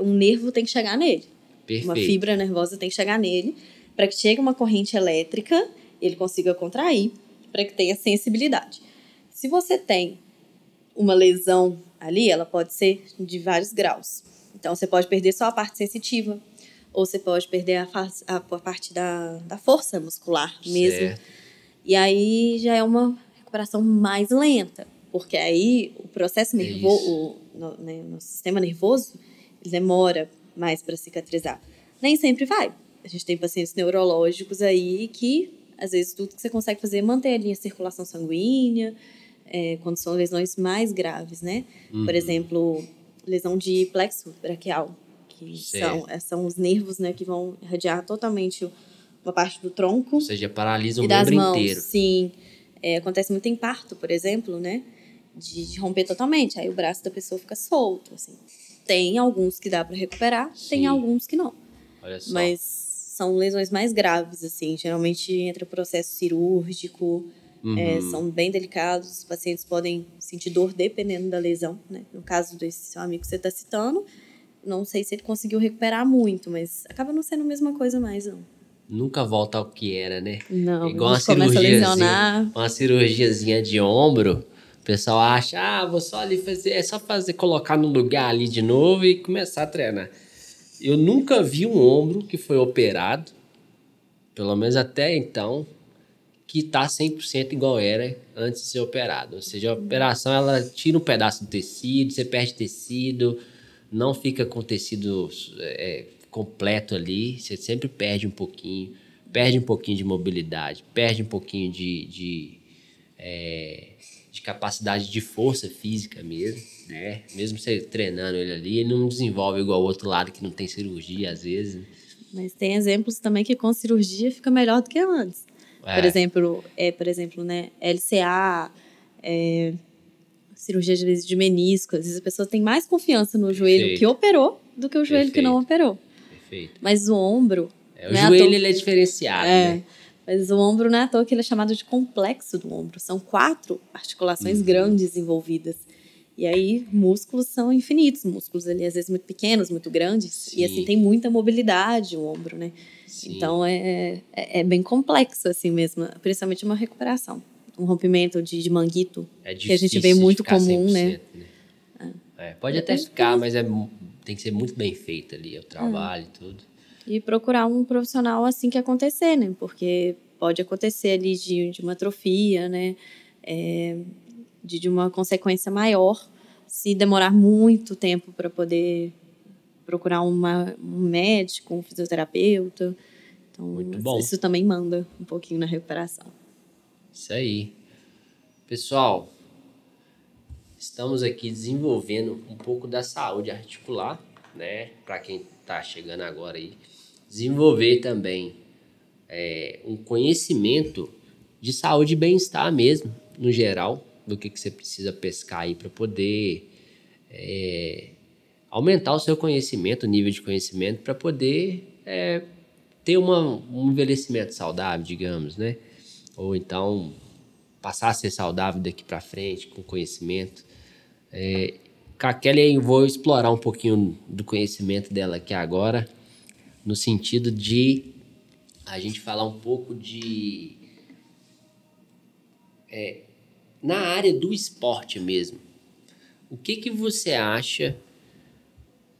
um nervo tem que chegar nele. Perfeito. Uma fibra nervosa tem que chegar nele para que chegue uma corrente elétrica, ele consiga contrair, para que tenha sensibilidade. Se você tem uma lesão ali, ela pode ser de vários graus. Então, você pode perder só a parte sensitiva, ou você pode perder a parte da força muscular mesmo. Certo. E aí já é uma recuperação mais lenta, porque aí o processo nervoso, no sistema nervoso, ele demora mais para cicatrizar. Nem sempre vai. A gente tem pacientes neurológicos aí que, às vezes, tudo que você consegue fazer é manter ali a circulação sanguínea, quando são lesões mais graves, né? Por exemplo, lesão de plexo braquial, que são os nervos, né, que vão irradiar totalmente uma parte do tronco. Ou seja, paralisa o e das membro mãos, inteiro. sim. Acontece muito em parto, por exemplo, né? De romper totalmente. Aí o braço da pessoa fica solto, assim. Tem alguns que dá para recuperar, tem alguns que não. Olha só. Mas são lesões mais graves, assim. Geralmente entra processo cirúrgico, são bem delicados. Os pacientes podem sentir dor dependendo da lesão, né? No caso desse seu amigo que você está citando, não sei se ele conseguiu recuperar muito, mas acaba não sendo a mesma coisa mais, não. Nunca volta ao que era, né? Não, igual a gente começa a lesionar. Uma cirurgiazinha de ombro. O pessoal acha, vou só ali fazer, colocar no lugar ali de novo e começar a treinar. Eu nunca vi um ombro que foi operado, pelo menos até então, que tá 100% igual era antes de ser operado. Ou seja, a operação, ela tira um pedaço do tecido, você perde tecido, não fica com o tecido completo ali, você sempre perde um pouquinho de mobilidade, perde um pouquinho de capacidade de força física mesmo, né? Mesmo você treinando ele ali, ele não desenvolve igual o outro lado que não tem cirurgia às vezes. Né? Mas tem exemplos também que com cirurgia fica melhor do que antes. Por exemplo, né, LCA, cirurgia de menisco. Às vezes a pessoa tem mais confiança no joelho que operou do que o joelho que não operou. Perfeito. Mas o ombro... o joelho ele é diferenciado, né? Mas o ombro não é à toa que ele é chamado de complexo do ombro. São 4 articulações grandes envolvidas. E aí, músculos são infinitos. Músculos ali, às vezes, muito pequenos, muito grandes. Sim. E assim, tem muita mobilidade o ombro, né? Sim. Então, é bem complexo, assim mesmo. Principalmente uma recuperação. Um rompimento de manguito, que a gente vê muito comum, 100%, né? Pode até ficar, mas tem que ser muito bem feito ali, o trabalho e tudo. E procurar um profissional assim que acontecer, né? Porque pode acontecer ali de uma atrofia, né? De uma consequência maior, se demorar muito tempo para poder procurar um médico, um fisioterapeuta. Então, muito bom. Isso também manda um pouquinho na recuperação. Isso aí. Pessoal, estamos aqui desenvolvendo um pouco da saúde articular, né? Para quem está chegando agora aí. Desenvolver também um conhecimento de saúde e bem-estar mesmo, no geral, do que você precisa pescar aí para poder aumentar o seu conhecimento, o nível de conhecimento, para poder ter um envelhecimento saudável, digamos, né? Ou então passar a ser saudável daqui para frente, com conhecimento. Com a Kelly, eu vou explorar um pouquinho do conhecimento dela aqui agora, no sentido de a gente falar um pouco de... na área do esporte mesmo. O que você acha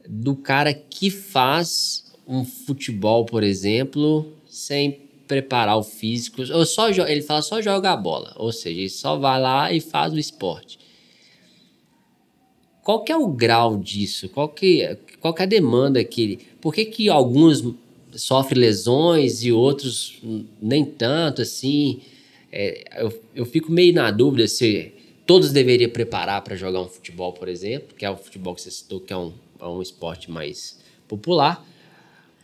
do cara que faz um futebol, por exemplo, sem preparar o físico? Ou ele fala só joga a bola, ou seja, ele só vai lá e faz o esporte. Qual que é o grau disso? Qual que é a demanda que ele... Por que alguns sofrem lesões e outros nem tanto, assim? Eu fico meio na dúvida se todos deveriam preparar para jogar um futebol, por exemplo, que é o futebol que você citou, que é um esporte mais popular,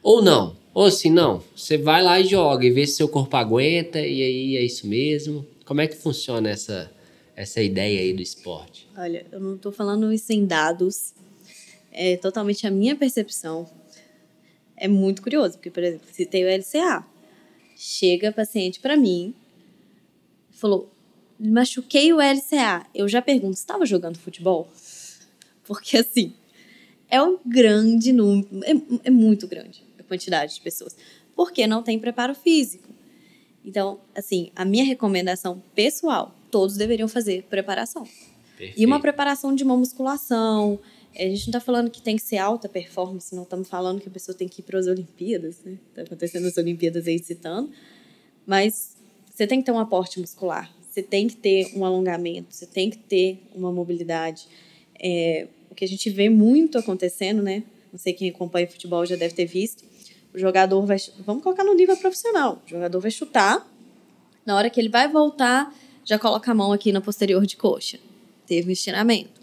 ou não. Ou assim, não, você vai lá e joga e vê se seu corpo aguenta e aí é isso mesmo. Como é que funciona essa ideia aí do esporte? Olha, eu não estou falando isso em dados, é totalmente a minha percepção. É muito curioso, porque, por exemplo, citei o LCA. Chega paciente para mim, falou, machuquei o LCA. Eu já pergunto, você estava jogando futebol? Porque, assim, é um grande número, é muito grande a quantidade de pessoas. Porque não tem preparo físico. Então, assim, a minha recomendação pessoal, todos deveriam fazer preparação. Perfeito. E uma preparação de uma musculação. A gente não está falando que tem que ser alta performance, não estamos falando que a pessoa tem que ir para as Olimpíadas, né? Está acontecendo as Olimpíadas aí citando. Mas você tem que ter um aporte muscular, você tem que ter um alongamento, você tem que ter uma mobilidade. O que a gente vê muito acontecendo, né? Não sei quem acompanha futebol já deve ter visto. O jogador vai... Vamos colocar no nível profissional. O jogador vai chutar, na hora que ele vai voltar, já coloca a mão aqui na posterior de coxa. Teve um estiramento.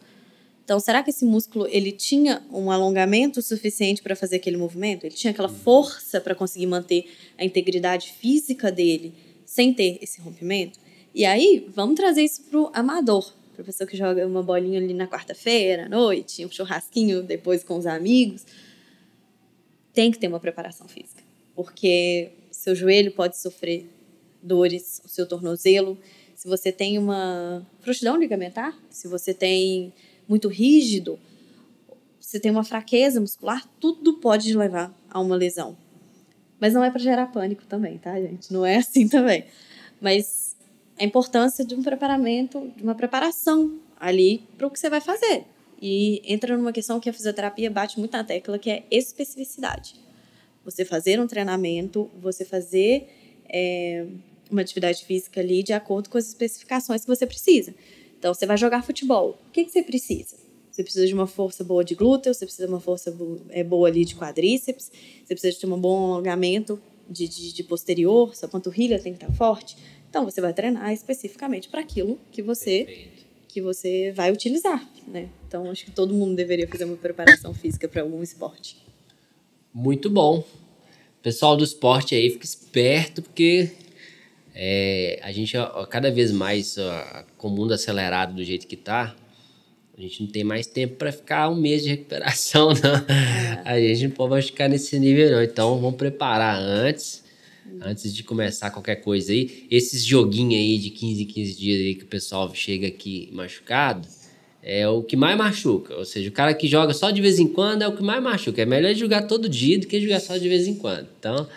Então, será que esse músculo ele tinha um alongamento suficiente para fazer aquele movimento? Ele tinha aquela força para conseguir manter a integridade física dele sem ter esse rompimento? E aí, vamos trazer isso para o amador, para a pessoa que joga uma bolinha ali na quarta-feira, à noite, um churrasquinho depois com os amigos. Tem que ter uma preparação física, porque seu joelho pode sofrer dores, o seu tornozelo. Se você tem uma frouxidão ligamentar, se você tem muito rígido, você tem uma fraqueza muscular, tudo pode levar a uma lesão. Mas não é para gerar pânico também, tá, gente? Não é assim também. Mas a importância de um preparamento, de uma preparação ali para o que você vai fazer. E entra numa questão que a fisioterapia bate muito na tecla, que é especificidade. Você fazer um treinamento, você fazer uma atividade física ali de acordo com as especificações que você precisa. Então, você vai jogar futebol. O que você precisa? Você precisa de uma força boa de glúteo, você precisa de uma força boa ali de quadríceps, você precisa de um bom alongamento de posterior, sua panturrilha tem que estar forte. Então, você vai treinar especificamente para aquilo que você vai utilizar, né? Então, acho que todo mundo deveria fazer uma preparação física para algum esporte. Muito bom. Pessoal do esporte aí, fica esperto, porque a gente, cada vez mais, com o mundo acelerado do jeito que tá, a gente não tem mais tempo para ficar um mês de recuperação, não. A gente não pode ficar nesse nível, não. Então, vamos preparar antes de começar qualquer coisa aí. Esses joguinhos aí de 15 em 15 dias aí que o pessoal chega aqui machucado, é o que mais machuca. Ou seja, o cara que joga só de vez em quando é o que mais machuca. É melhor jogar todo dia do que jogar só de vez em quando. Então,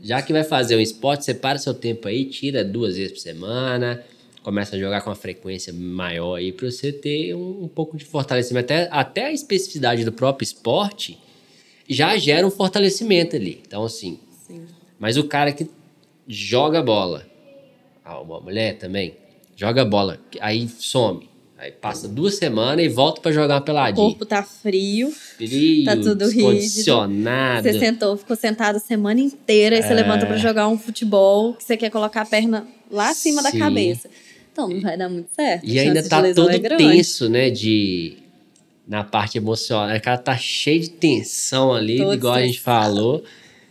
já que vai fazer um esporte, separa seu tempo aí, tira 2 vezes por semana, começa a jogar com uma frequência maior aí para você ter um pouco de fortalecimento. Até a especificidade do próprio esporte já gera um fortalecimento ali. Então, assim, Sim. Mas o cara que joga bola, uma mulher também, joga bola, aí some. Aí passa 2 semanas e volta pra jogar uma O peladinha. corpo tá frio, Frio, tá tudo rígido. descondicionado. Você ficou sentado a semana inteira, aí você levanta pra jogar um futebol, que você quer colocar a perna lá acima da Sim. cabeça. Então, não vai dar muito certo. E A ainda chance tá de lesão todo é grande. tenso, né, na parte emocional. O cara tá cheio de tensão ali, Todo igual a gente estressado. falou.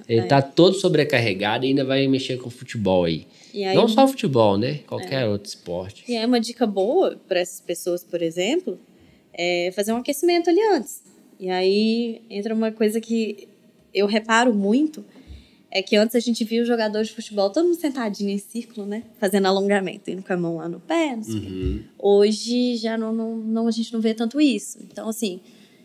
Ele tá todo sobrecarregado e ainda vai mexer com futebol aí. E aí, Não só o futebol, né? Qualquer outro esporte. E aí uma dica boa para essas pessoas, por exemplo, é fazer um aquecimento ali antes. E aí entra uma coisa que eu reparo muito, é que antes a gente via os jogadores de futebol todo mundo sentadinho em círculo, né? Fazendo alongamento, indo com a mão lá no pé, não sei o quê. Hoje já a gente não vê tanto isso. Então, assim,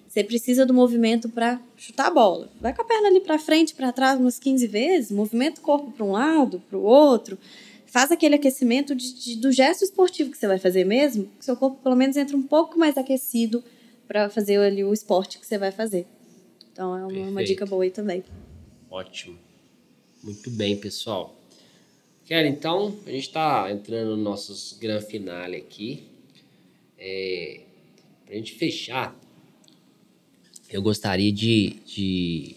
você precisa do movimento para chutar a bola. Vai com a perna ali para frente, para trás umas 15 vezes, movimenta o corpo para um lado, para o outro. Faz aquele aquecimento do gesto esportivo que você vai fazer mesmo, que seu corpo pelo menos entra um pouco mais aquecido para fazer ali o esporte que você vai fazer. Então, é uma dica boa aí também. Ótimo. Muito bem, pessoal. Kelly, então, a gente está entrando no nosso grande finale aqui. Para a gente fechar, eu gostaria de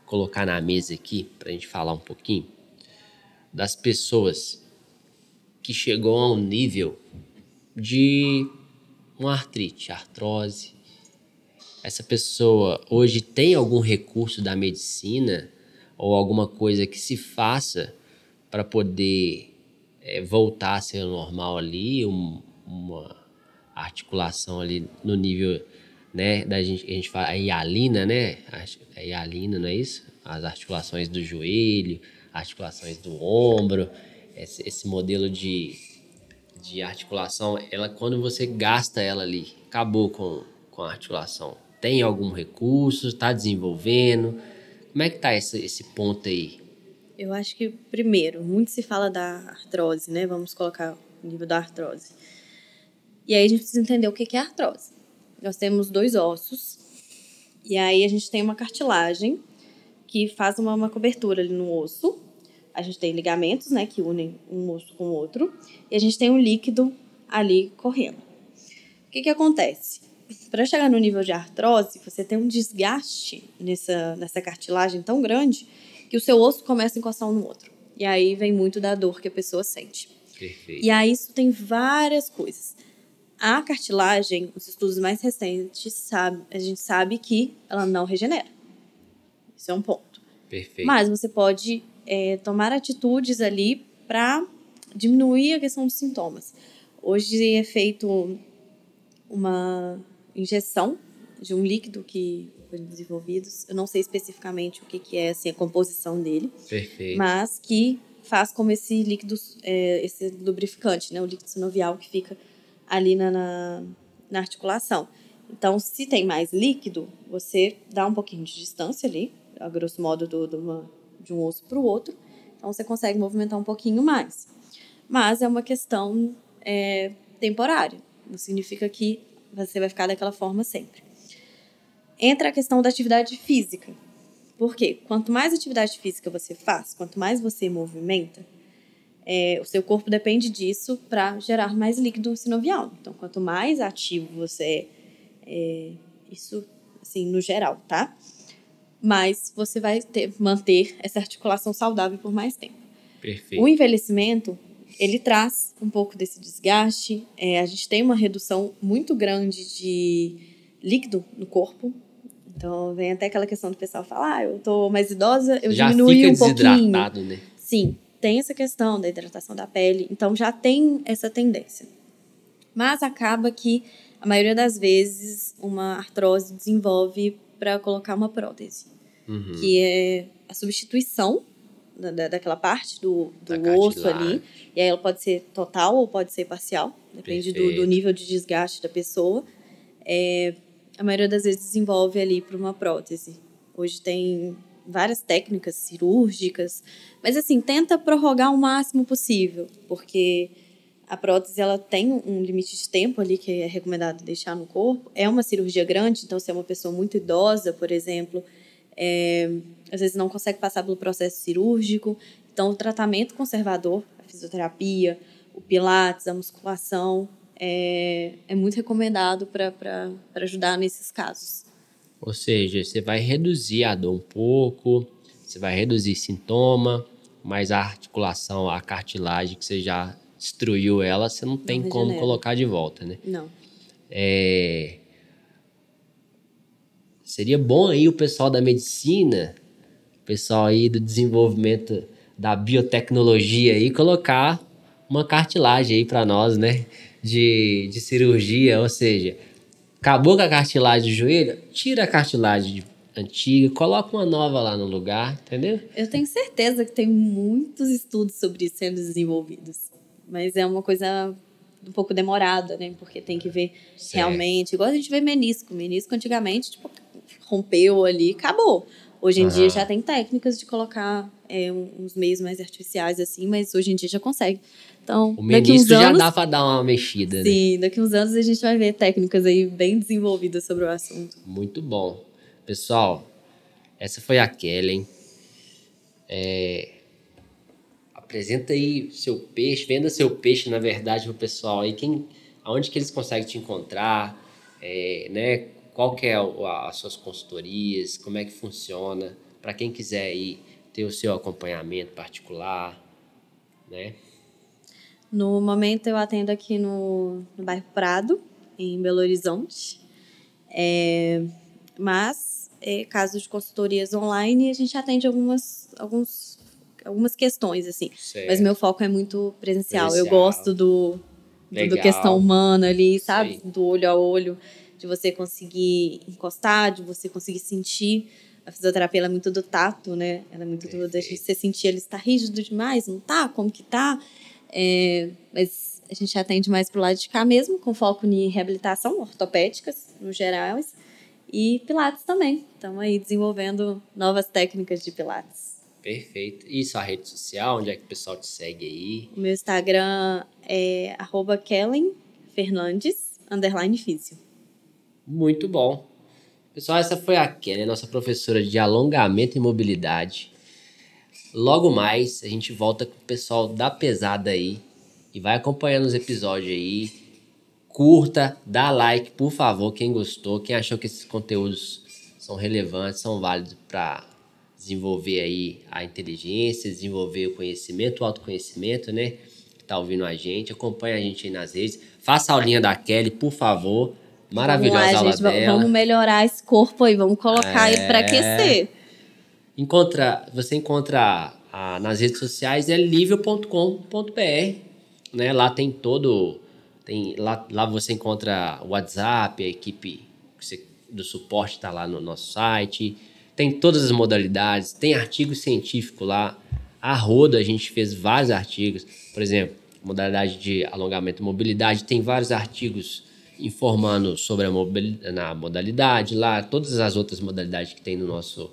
colocar na mesa aqui, para a gente falar um pouquinho, das pessoas que chegou a um nível de uma artrose. Essa pessoa hoje tem algum recurso da medicina ou alguma coisa que se faça para poder voltar a ser normal ali, uma articulação ali no nível, né, a gente fala a hialina, né? A hialina, não é isso? As articulações do joelho, articulações do ombro, esse modelo de articulação, quando você gasta ela ali, acabou com a articulação. Tem algum recurso? Está desenvolvendo? Como é que tá esse ponto aí? Eu acho que, primeiro, muito se fala da artrose, né? Vamos colocar o nível da artrose. E aí a gente precisa entender o que é artrose. Nós temos 2 ossos, e aí a gente tem uma cartilagem que faz uma cobertura ali no osso. A gente tem ligamentos, né, que unem um osso com o outro, e a gente tem um líquido ali correndo. O que acontece? Para chegar no nível de artrose, você tem um desgaste nessa cartilagem tão grande que o seu osso começa a encostar um no outro. E aí vem muito da dor que a pessoa sente. Perfeito. E aí isso tem várias coisas. A cartilagem, os estudos mais recentes, a gente sabe que ela não regenera. Isso é um ponto. Perfeito. Mas você pode tomar atitudes ali para diminuir a questão dos sintomas. Hoje é feito uma injeção de um líquido que foi desenvolvido. Eu não sei especificamente o que é assim, a composição dele. Perfeito. Mas que faz como esse líquido, esse lubrificante, né? O líquido sinovial que fica ali na articulação. Então, se tem mais líquido, você dá um pouquinho de distância ali, a grosso modo de um osso para o outro. Então, você consegue movimentar um pouquinho mais. Mas é uma questão temporária. Não significa que você vai ficar daquela forma sempre. Entra a questão da atividade física. Por quê? Quanto mais atividade física você faz, quanto mais você movimenta, o seu corpo depende disso para gerar mais líquido sinovial. Então, quanto mais ativo você isso, assim, no geral, tá? Mas você vai manter essa articulação saudável por mais tempo. Perfeito. O envelhecimento, ele traz um pouco desse desgaste. A gente tem uma redução muito grande de líquido no corpo. Então, vem até aquela questão do pessoal falar, eu tô mais idosa, eu diminui um pouquinho. Já fica desidratado, né? Sim, tem essa questão da hidratação da pele. Então, já tem essa tendência. Mas acaba que, a maioria das vezes, uma artrose desenvolve para colocar uma prótese. Uhum. Que é a substituição daquela parte do osso ali. E aí ela pode ser total ou pode ser parcial. Depende do nível de desgaste da pessoa. A maioria das vezes desenvolve ali para uma prótese. Hoje tem várias técnicas cirúrgicas, mas assim, tenta prorrogar o máximo possível, porque a prótese ela tem um limite de tempo ali que é recomendado deixar no corpo. É uma cirurgia grande, então se é uma pessoa muito idosa, por exemplo, às vezes não consegue passar pelo processo cirúrgico. Então o tratamento conservador, a fisioterapia, o pilates, a musculação, é muito recomendado para ajudar nesses casos. Ou seja, você vai reduzir a dor um pouco, você vai reduzir sintoma, mas a articulação, a cartilagem que você já destruiu ela, você não tem como colocar de volta, né? Não. Seria bom aí o pessoal da medicina, o pessoal aí do desenvolvimento da biotecnologia aí, colocar uma cartilagem aí para nós, né? De cirurgia, ou seja, acabou com a cartilagem do joelho, tira a cartilagem antiga, coloca uma nova lá no lugar, entendeu? Eu tenho certeza que tem muitos estudos sobre isso sendo desenvolvidos, mas é uma coisa um pouco demorada, né? Porque tem que ver realmente, igual a gente vê menisco. Menisco antigamente, tipo, rompeu ali, acabou. Hoje em dia já tem técnicas de colocar uns meios mais artificiais assim, mas hoje em dia já consegue. Então, o menisco já dá para dar uma mexida, sim, né? daqui uns anos a gente vai ver técnicas aí bem desenvolvidas sobre o assunto. Muito bom. Pessoal, essa foi a Kellen. Apresenta aí seu peixe, venda seu peixe, na verdade, pro pessoal aí. Aonde que eles conseguem te encontrar, né? Qual que é as suas consultorias, como é que funciona, para quem quiser aí ter o seu acompanhamento particular, né? No momento eu atendo aqui no bairro Prado, em Belo Horizonte. Mas, caso de consultorias online, a gente atende algumas questões, assim. Certo. Mas meu foco é muito presencial. Eu gosto do questão humana ali, sabe? Do olho a olho, de você conseguir encostar, de você conseguir sentir. A fisioterapia ela é muito do tato, né? Ela é muito do de você sentir ele está rígido demais, não tá? Como que tá? Mas a gente atende mais pro lado de cá mesmo, com foco em reabilitação, ortopédicas, no geral, e pilates também. Estamos aí desenvolvendo novas técnicas de pilates. Perfeito. E sua rede social, onde é que o pessoal te segue aí? O meu Instagram é @Kellen Fernandes_Físio. Muito bom. Pessoal, essa foi a Kelly, nossa professora de alongamento e mobilidade. Logo mais, a gente volta com o pessoal da pesada aí e vai acompanhando os episódios aí. Curta, dá like, por favor, quem gostou, quem achou que esses conteúdos são relevantes, são válidos para desenvolver aí a inteligência, desenvolver o conhecimento, o autoconhecimento, né? Que tá ouvindo a gente, acompanha a gente aí nas redes. Faça a aulinha da Kelly, por favor. Maravilhosa aula dela. Vamos melhorar esse corpo aí, vamos colocar aí para aquecer. Você encontra nas redes sociais, livio.com.br, né? Lá tem lá você encontra o WhatsApp, a equipe do suporte está lá no nosso site, tem todas as modalidades, tem artigo científico lá. A Roda, a gente fez vários artigos, por exemplo, modalidade de alongamento e mobilidade, tem vários artigos informando sobre a modalidade lá, todas as outras modalidades que tem no nosso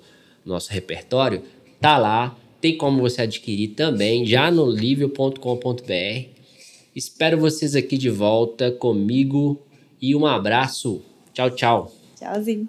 repertório, tá lá, tem como você adquirir também, já no livio.com.br. Espero vocês aqui de volta comigo e um abraço. Tchau, tchau. Tchauzinho.